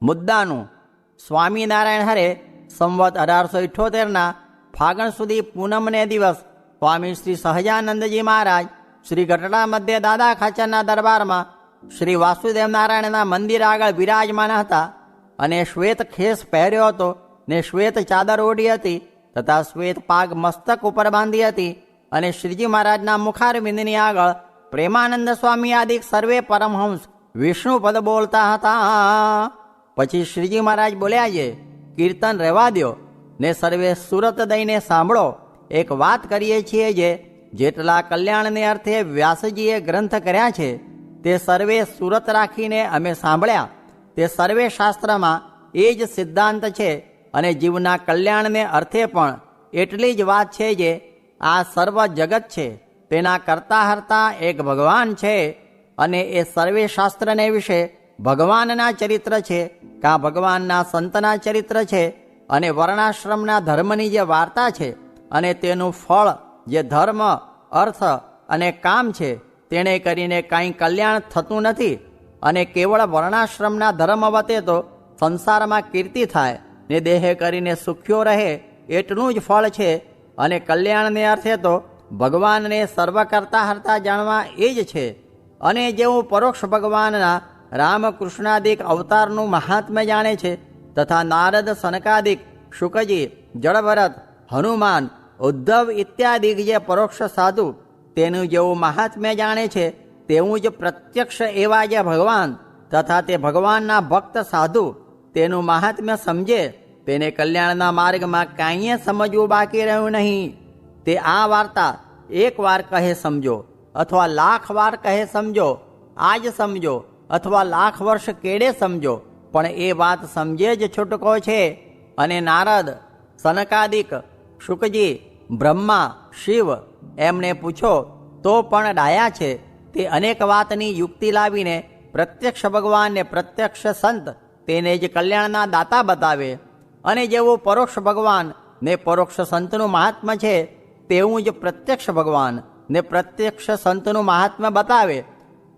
મુદ્દાનું સ્વામિનારાયણ હરે સંવત 1878ના ફાગણ સુધી પૂનમને દિવસ સ્વામી શ્રી સહજાનંદજી મહારાજ શ્રી ગઢડા મધ્ય દાદા ખાચરના દરબારમાં શ્રી વાસુદેવ નારાયણના મંદિર આગળ બિરાજમાન હતા અને શ્વેત ખેસ પહેર્યો હતો ને શ્વેત ચાદર ઓઢી હતી તથા શ્વેત પાગ મસ્તક ઉપર બાંધી હતી અને શ્રીજી મહારાજના મુખારવિંદની આગળ પ્રેમાનંદ સ્વામી આદિ સર્વે પરમહંસ વિષ્ણુ પદ બોલતા હતા. પછી શ્રીજી મહારાજ બોલ્યા છે, કીર્તન રહેવા દ્યો ને સર્વે સુરત દઈને સાંભળો. એક વાત કરીએ છીએ જે જેટલા કલ્યાણને અર્થે વ્યાસજીએ ગ્રંથ કર્યા છે તે સર્વે સુરત રાખીને અમે સાંભળ્યા. તે સર્વે શાસ્ત્રમાં એ જ સિદ્ધાંત છે અને જીવના કલ્યાણને અર્થે પણ એટલી જ વાત છે જે આ સર્વ જગત છે તેના કરતા હરતા એક ભગવાન છે અને એ સર્વે શાસ્ત્રને વિશે ભગવાનના ચરિત્ર છે કાં ભગવાનના સંતના ચરિત્ર છે અને વર્ણાશ્રમના ધર્મની જે વાર્તા છે અને તેનું ફળ જે ધર્મ અર્થ અને કામ છે તેણે કરીને કાંઈ કલ્યાણ થતું નથી અને કેવળ વર્ણાશ્રમના ધર્મ વતે તો સંસારમાં કીર્તિ થાય ને દેહે કરીને સુખ્યો રહે એટલું જ ફળ છે અને કલ્યાણને અર્થે તો ભગવાનને સર્વ કરતા હરતા જાણવા એ જ છે. અને જેવું પરોક્ષ ભગવાનના રામકૃષ્ણાદિક અવતારનું મહાત્મ્ય જાણે છે તથા નારદ સનકાદિક શુકજી જળભરત હનુમાન ઉદ્ધવ ઇત્યાદિક જે પરોક્ષ સાધુ તેનું જેવું મહાત્મ્ય જાણે છે તેવું જ પ્રત્યક્ષ એવા જે ભગવાન તથા તે ભગવાનના ભક્ત સાધુ તેનું મહાત્મ્ય સમજે તેને કલ્યાણના માર્ગમાં કાંઈએ સમજવું બાકી રહ્યું નહીં. તે આ વાર્તા એક વાર કહે સમજો અથવા લાખ વાર કહે સમજો, આજ સમજો અથવા લાખ વર્ષ કેડે સમજો, પણ એ વાત સમજે જ છૂટકો છે. અને નારદ સનકાદિક શુકજી બ્રહ્મા શિવ એમને પૂછો તો પણ ડાયા છે. તે અનેક વાતની યુક્તિ લાવીને પ્રત્યક્ષ ભગવાનને પ્રત્યક્ષ સંત તેને જ કલ્યાણના દાતા બતાવે. અને જેવું પરોક્ષ ભગવાન ને પરોક્ષ સંતનું મહાત્મ્ય છે તેવું જ પ્રત્યક્ષ ભગવાન ને પ્રત્યક્ષ સંતનું મહાત્મ્ય બતાવે.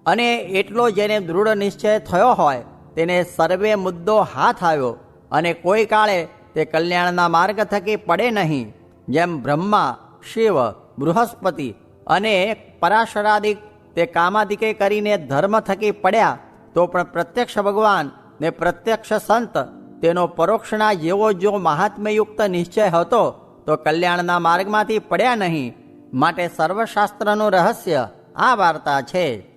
અને એટલો જેને દૃઢ નિશ્ચય થયો હોય તેને સર્વે મુદ્દો હાથ આવ્યો અને કોઈ કાળે તે કલ્યાણના માર્ગ થકી પડે નહીં. જેમ બ્રહ્મા શિવ બૃહસ્પતિ અને પરાશરાદિક તે કામાદિકે કરીને ધર્મ થકી પડ્યા તો પણ પ્રત્યક્ષ ભગવાન ને પ્રત્યક્ષ સંત તેનો પરોક્ષના જેવો જો મહાત્મ્યયુક્ત નિશ્ચય હતો તો કલ્યાણના માર્ગમાંથી પડ્યા નહીં. માટે સર્વશાસ્ત્રનું રહસ્ય આ વાર્તા છે.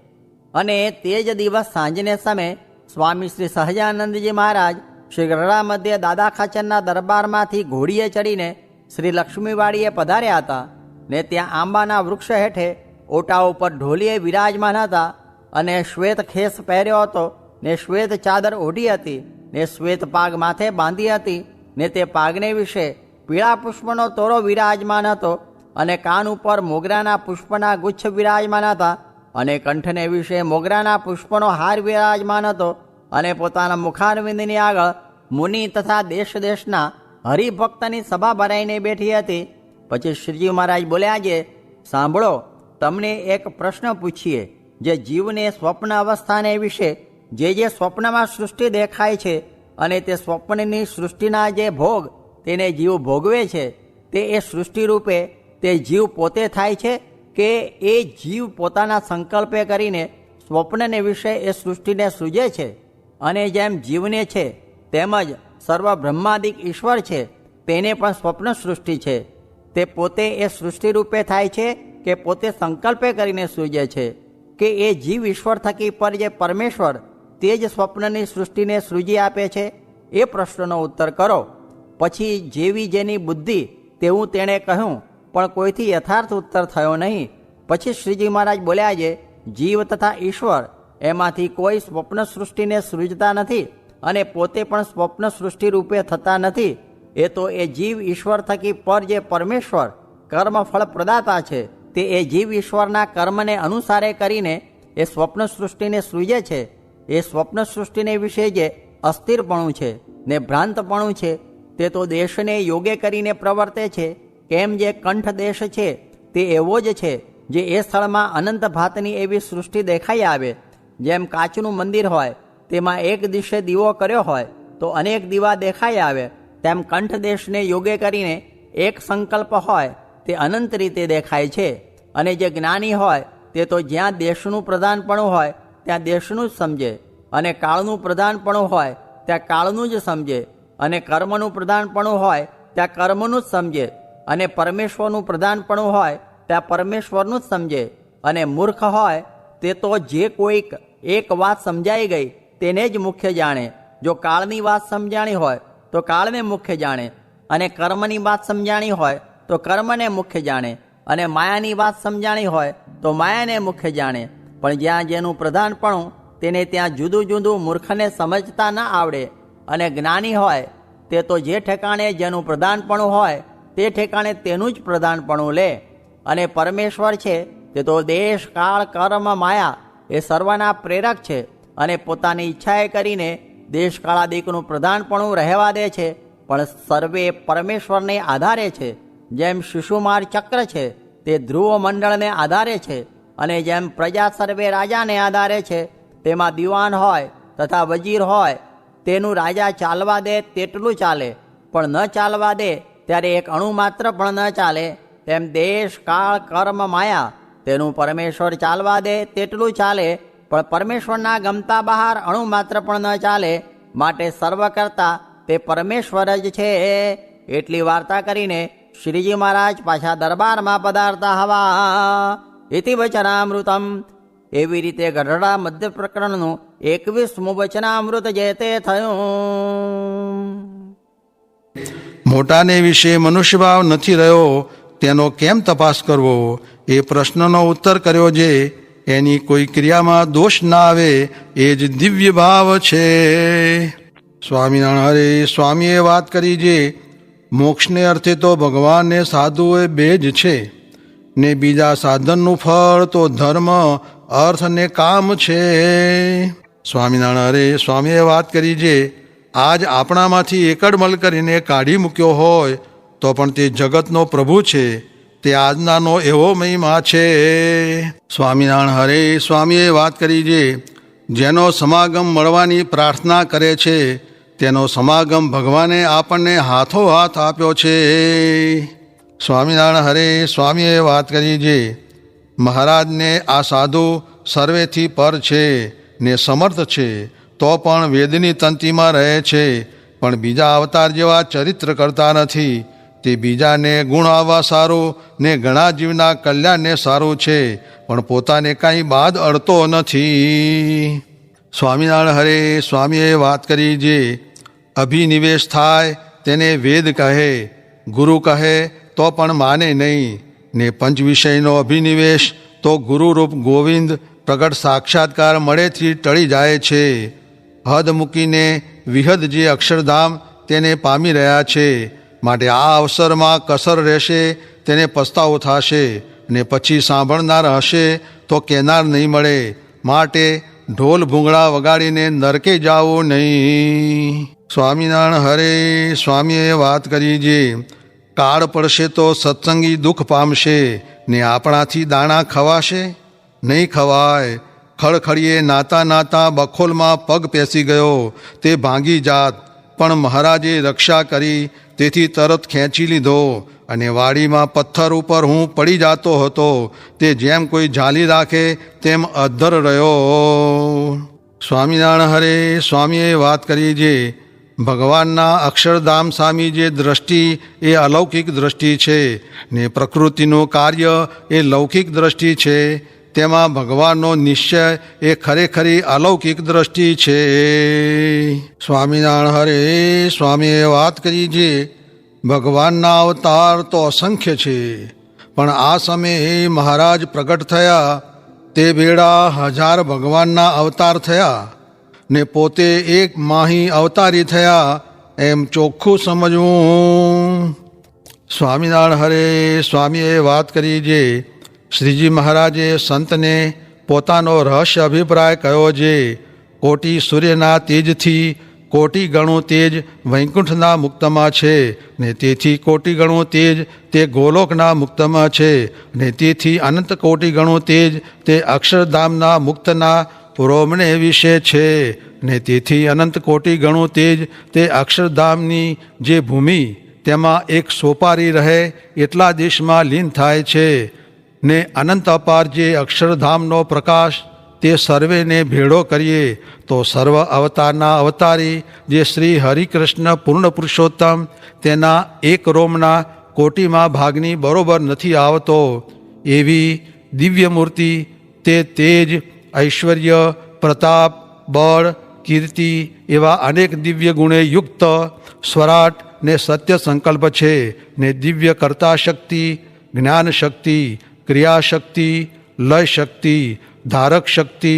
અને તે જ દિવસ સાંજને સમયે સ્વામી શ્રી સહજાનંદજી મહારાજ શ્રી ગઢડા મધ્ય દાદા ખાચરના દરબારમાંથી ઘોડીએ ચડીને શ્રી લક્ષ્મીવાડીએ પધાર્યા હતા ને ત્યાં આંબાના વૃક્ષ હેઠે ઓટા ઉપર ઢોલીએ વિરાજમાન હતા અને શ્વેત ખેસ પહેર્યો હતો ને શ્વેત ચાદર ઓઢી હતી ને શ્વેત પાગ માથે બાંધી હતી ને તે પાગને વિશે પીળા પુષ્પનો તોરો વિરાજમાન હતો અને કાન ઉપર મોગરાના પુષ્પના ગુચ્છ વિરાજમાન હતા અને કંઠને વિશે મોગરાના પુષ્પનો હાર વિરાજમાન હતો અને પોતાના મુખારવિંદની આગળ મુનિ તથા દેશ દેશના હરિભક્તની સભા ભરાઈને બેઠી હતી. પછી શ્રીજી મહારાજ બોલ્યા છે, સાંભળો, તમને એક પ્રશ્ન પૂછીએ. જે જીવને સ્વપ્ન અવસ્થાને વિશે જે સ્વપ્નમાં સૃષ્ટિ દેખાય છે અને તે સ્વપ્નની સૃષ્ટિના જે ભોગ તેને જીવ ભોગવે છે તે એ સૃષ્ટિ રૂપે તે જીવ પોતે થાય છે કે એ જીવ પોતાના સંકલ્પે કરીને સ્વપ્નને વિશે એ સૃષ્ટિને સૃજે છે? અને જેમ જીવને છે તેમજ સર્વ બ્રહ્માદિક ઈશ્વર છે તેને પણ સ્વપ્ન સૃષ્ટિ છે. તે પોતે એ સૃષ્ટિ રૂપે થાય છે કે પોતે સંકલ્પે કરીને સૃજે છે કે એ જીવ ઈશ્વર થકી પર જે પરમેશ્વર તે જ સ્વપ્નની સૃષ્ટિને સૃજી આપે છે? એ પ્રશ્નનો ઉત્તર કરો. પછી જેવી જેની બુદ્ધિ તેવું તેણે કહ્યું, પણ કોઈથી યથાર્થ ઉત્તર થયો નહીં. પછી શ્રીજી મહારાજ બોલ્યા છે, જીવ તથા ઈશ્વર એમાંથી કોઈ સ્વપ્ન સૃષ્ટિને સૃજતા નથી અને પોતે પણ સ્વપ્ન સૃષ્ટિ રૂપે થતા નથી. એ તો એ જીવ ઈશ્વર થકી પર જે પરમેશ્વર કર્મ ફળ પ્રદાતા છે તે એ જીવ ઈશ્વરના કર્મને અનુસારે કરીને એ સ્વપ્ન સૃષ્ટિને સૃજે છે. એ સ્વપ્ન સૃષ્ટિને વિશે જે અસ્થિરપણું છે ને ભ્રાંતપણું છે તે તો દેશને યોગે કરીને પ્રવર્તે છે. કેમ જે કંઠ દેશ છે તે એવો જ છે જે એ સ્થળમાં અનંત ભાતની એવી સૃષ્ટિ દેખાઈ આવે. જેમ કાચનું મંદિર હોય તેમાં એક દિશે દીવો કર્યો હોય તો અનેક દીવા દેખાઈ આવે, તેમ કંઠ દેશને યોગે કરીને એક સંકલ્પ હોય તે અનંત રીતે દેખાય છે. અને જે જ્ઞાની હોય તે તો જ્યાં દેશનું પ્રધાનપણું હોય ત્યાં દેશનું જ સમજે, અને કાળનું પ્રધાનપણું હોય ત્યાં કાળનું જ સમજે, અને કર્મનું પ્રધાનપણું હોય ત્યાં કર્મનું જ સમજે, અને પરમેશ્વરનું પ્રધાનપણું હોય ત્યાં પરમેશ્વરનું જ સમજે. અને મૂર્ખ હોય તે તો જે કોઈક એક વાત સમજાઈ ગઈ તેને જ મુખ્ય જાણે. જો કાળની વાત સમજાણી હોય તો કાળને મુખ્ય જાણે, અને કર્મની વાત સમજાણી હોય તો કર્મને મુખ્ય જાણે, અને માયાની વાત સમજાણી હોય તો માયાને મુખ્ય જાણે. પણ જ્યાં જેનું પ્રધાનપણું તેને ત્યાં જુદું જુદું મૂર્ખને સમજતા ન આવડે. અને જ્ઞાની હોય તે તો જે ઠેકાણે જેનું પ્રધાનપણું હોય તે ઠેકાણે તેનું જ પ્રધાનપણું લે. અને પરમેશ્વર છે તે તો દેશ, કાળ, કર્મ, માયા એ સર્વના પ્રેરક છે, અને પોતાની ઈચ્છાએ કરીને દેશ કાળાદિકનું પ્રધાનપણું રહેવા દે છે, પણ સર્વે પરમેશ્વરને આધારે છે. જેમ શિશુમાર ચક્ર છે તે ધ્રુવ મંડળને આધારે છે, અને જેમ પ્રજા સર્વે રાજાને આધારે છે, તેમાં દિવાન હોય તથા વજીર હોય તેનું રાજા ચાલવા દે તેટલું ચાલે, પણ ન ચાલવા દે ત્યારે એક અણુ માત્ર પણ ન ચાલે. તેમ દેશ, કાળ, કર્મ, માયા તેનું પરમેશ્વર ચાલવા દે તેટલું ચાલે, પણ પરમેશ્વરના ગમતા બહાર અણુ માત્ર પણ ન ચાલે. માટે સર્વ કરતા તે પરમેશ્વર જ છે. એટલી વાર્તા કરીને શ્રીજી મહારાજ પાછા દરબારમાં પધારતા હવા. ઇતિ વચનામૃતમ. એવી રીતે ગઢડા મધ્ય પ્રકરણનું 21મું વચનામૃત જે તે થયું. મોટાને વિશે મનુષ્યભાવ નથી રહ્યો તેનો કેમ તપાસ કરવો, એ પ્રશ્નનો ઉત્તર કર્યો જે એની કોઈ ક્રિયામાં દોષ ના આવે એ જ દિવ્ય ભાવ છે. સ્વામિનારાયણ હરે સ્વામીએ વાત કરી જે મોક્ષને અર્થે તો ભગવાન ને સાધુ એ બે જ છે, ને બીજા સાધનનું ફળ તો ધર્મ, અર્થ ને કામ છે. સ્વામિનારાયણ હરે સ્વામીએ વાત કરી જે આજ આપણામાંથી એકડમલ કરીને કાઢી મૂક્યો હોય તો પણ તે જગતનો પ્રભુ છે, તે આજનાનો એવો મહિમા છે. સ્વામિનારાયણ હરે સ્વામીએ વાત કરી જે જેનો સમાગમ મળવાની પ્રાર્થના કરે છે તેનો સમાગમ ભગવાને આપણને હાથોહાથ આપ્યો છે. સ્વામિનારાયણ હરે સ્વામીએ વાત કરી જે મહારાજને આ સાધુ સર્વેથી પર છે ને સમર્થ છે, તો પણ વેદની તંતીમાં રહે છે, પણ બીજા અવતાર જેવા ચરિત્ર કરતા નથી. તે બીજાને ગુણ આવવા સારું ને ઘણા જીવના કલ્યાણને સારું છે, પણ પોતાને કાંઈ બાદ અડતો નથી. સ્વામિનારાયણ હરે સ્વામીએ વાત કરી જે અભિનિવેશ થાય તેને વેદ કહે, ગુરુ કહે તો પણ માને નહીં, ને પંચ વિષયનો અભિનિવેશ તો ગુરુરૂપ ગોવિંદ પ્રગટ સાક્ષાત્કાર મળેથી ટળી જાય છે. હદ મૂકીને વિહદ જે અક્ષરધામ તેને પામી રહ્યા છે, માટે આ અવસરમાં કસર રહેશે તેને પસ્તાવો થશે, ને પછી સાંભળનાર હશે તો કહેનાર નહીં મળે. માટે ઢોલ ભૂંગળા વગાડીને નરકે જાઓ નહીં. સ્વામિનારાયણ હરે સ્વામીએ વાત કરી જે કાળ પડશે તો સત્સંગી દુઃખ પામશે, ને આપણાથી દાણા ખવાશે નહીં ખવાય. ખળખળીએ નાતા નાતા બખોલમાં પગ પેસી ગયો તે ભાંગી જાત, પણ મહારાજે રક્ષા કરી તેથી તરત ખેંચી લીધો, અને વાડીમાં પથ્થર ઉપર હું પડી જાતો હતો તે જેમ કોઈ ઝાલી રાખે તેમ અધ્ધર રહ્યો. સ્વામિનારાયણ હરે સ્વામીએ વાત કરી જે ભગવાનના અક્ષરધામ સામી જે દ્રષ્ટિ એ અલૌકિક દ્રષ્ટિ છે, ને પ્રકૃતિનું કાર્ય એ લૌકિક દ્રષ્ટિ છે, તેમાં ભગવાનનો નિશ્ચય એ ખરેખરી અલૌકિક દ્રષ્ટિ છે. સ્વામિનારાયણ હરે સ્વામીએ વાત કરી જે ભગવાનના અવતાર તો અસંખ્ય છે, પણ આ સમયે મહારાજ પ્રગટ થયા તે બેડા 1000 ભગવાનના અવતાર થયા, ને પોતે એક માહી અવતારી થયા એમ ચોખ્ખું સમજવું. સ્વામિનારાયણ હરે સ્વામીએ વાત કરી જે શ્રીજી મહારાજે સંતને પોતાનો રહસ્ય અભિપ્રાય કહ્યો જે કોટી સૂર્યના તેજથી કોટી ગણું તેજ વૈકુંઠના મુક્તમાં છે, ને તેથી કોટી ગણું તેજ તે ગોલોકના મુક્તમાં છે, ને તેથી અનંત કોટી ગણું તેજ તે અક્ષરધામના મુક્તના રોમને વિશે છે ને તેથી અનંત કોટી ગણું તેજ તે અક્ષરધામની જે ભૂમિ તેમાં એક સોપારી રહે એટલા દેશમાં લીન થાય છે ને અનંત અપાર જે અક્ષરધામનો પ્રકાશ તે સર્વેને ભેળો કરીએ તો સર્વ અવતારના અવતારી જે શ્રી હરિકૃષ્ણ પૂર્ણ પુરુષોત્તમ તેના એક રોમના કોટીમાં ભાગની બરોબર નથી આવતો એવી દિવ્ય મૂર્તિ તે તેજ ઐશ્વર્ય પ્રતાપ બળ કીર્તિ એવા અનેક દિવ્ય ગુણે યુક્ત સ્વરાટ ને સત્ય સંકલ્પ છે ને દિવ્ય કર્તા શક્તિ જ્ઞાન શક્તિ ક્રિયા શક્તિ લય શક્તિ ધારક શક્તિ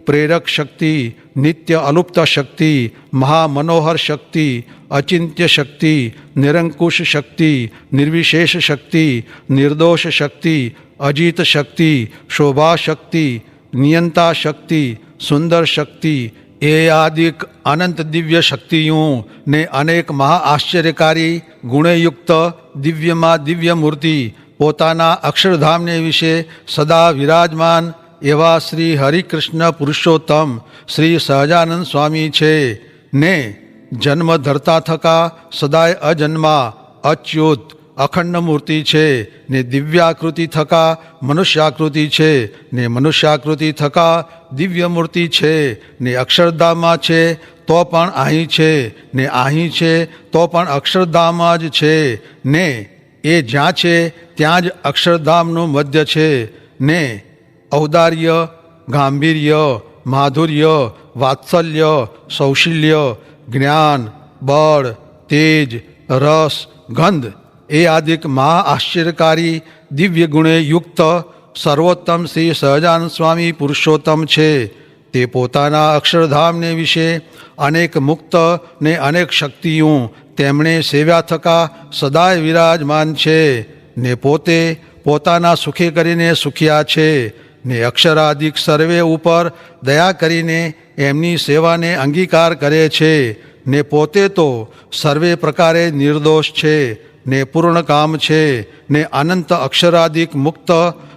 પ્રેરક શક્તિ નિત્ય અલુપ્ત શક્તિ મહામનોહર શક્તિ અચિંત્ય શક્તિ નિરંકુશ શક્તિ નિર્વિશેષ શક્તિ નિર્દોષ શક્તિ અજીત શક્તિ શોભા શક્તિ નિયંતા શક્તિ સુંદર શક્તિ એ આદિક અનંત દિવ્ય શક્તિઓ ને અનેક મહાઆશ્ચર્યકારી ગુણેયુક્ત દિવ્યમાં દિવ્ય મૂર્તિ પોતાના અક્ષરધામને વિશે સદા વિરાજમાન એવા શ્રી હરિકૃષ્ણ પુરુષોત્તમ શ્રી સહજાનંદ સ્વામી છે ને જન્મ ધરતા થકા સદાય અજન્મા અચ્યુત અખંડ મૂર્તિ છે ને દિવ્યાકૃતિ થકા મનુષ્યાકૃતિ છે ને મનુષ્યાકૃતિ થકા દિવ્ય મૂર્તિ છે ને અક્ષરધામમાં છે તો પણ અહીં છે ને અહીં છે તો પણ અક્ષરધામમાં જ છે ને એ જ્યાં છે ત્યાં જ અક્ષરધામનું મધ્ય છે ને ઔદાર્ય ગાંભીર્ય માધુર્ય વાત્સલ્ય સૌશીલ્ય જ્ઞાન બળ તેજ રસ ગંધ એ આદિક મહાઆશ્ચર્યકારી દિવ્ય ગુણે યુક્ત સર્વોત્તમ શ્રી સહજાનંદ સ્વામી પુરુષોત્તમ છે તે પોતાના અક્ષરધામને વિશે અનેક મુક્ત ને અનેક શક્તિઓ તેમણે સેવ્યા થકા સદાય વિરાજમાન છે ને પોતે પોતાના સુખે કરીને સુખ્યા છે ને અક્ષરાદિક સર્વે ઉપર દયા કરીને એમની સેવાને અંગીકાર કરે છે ને પોતે તો સર્વે પ્રકારે નિર્દોષ છે ને પૂર્ણ કામ છે ને અનંત અક્ષરાદિક મુક્ત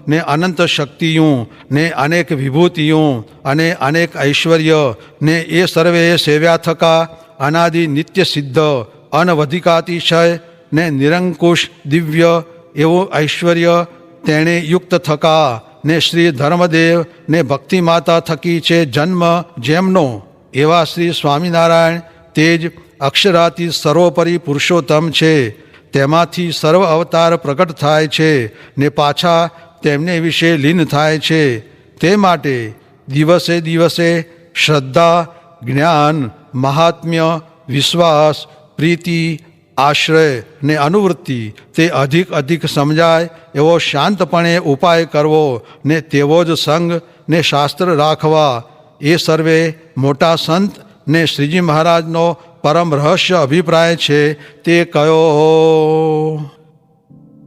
ને અનંત શક્તિઓ ને અનેક વિભૂતિઓ અને અનેક ઐશ્વર્ય ને એ સર્વે સેવ્યા થકા અનાદિ નિત્ય સિદ્ધ અનવધિકાતિશય ને નિરંકુશ દિવ્ય એવું ઐશ્વર્ય તેણે યુક્ત થકા ને શ્રી ધર્મદેવ ને ભક્તિ માતા થકી છે જન્મ જેમનો એવા શ્રી સ્વામિનારાયણ તે જ અક્ષરાતી સર્વોપરી પુરુષોત્તમ છે તેમાંથી સર્વ અવતાર પ્રગટ થાય છે ને પાછા તેમને વિશે લીન થાય છે તે માટે દિવસે દિવસે શ્રદ્ધા જ્ઞાન મહાત્મ્ય વિશ્વાસ પ્રીતિ આશ્રય ને અનુવૃત્તિ તે અધિક અધિક સમજાય એવો શાંતપણે ઉપાય કરવો ને તેવો જ સંગ ને શાસ્ત્ર રાખવા એ સર્વે મોટા સંત ને શ્રીજી મહારાજનો પરમ રહસ્ય અભિપ્રાય છે તે કયો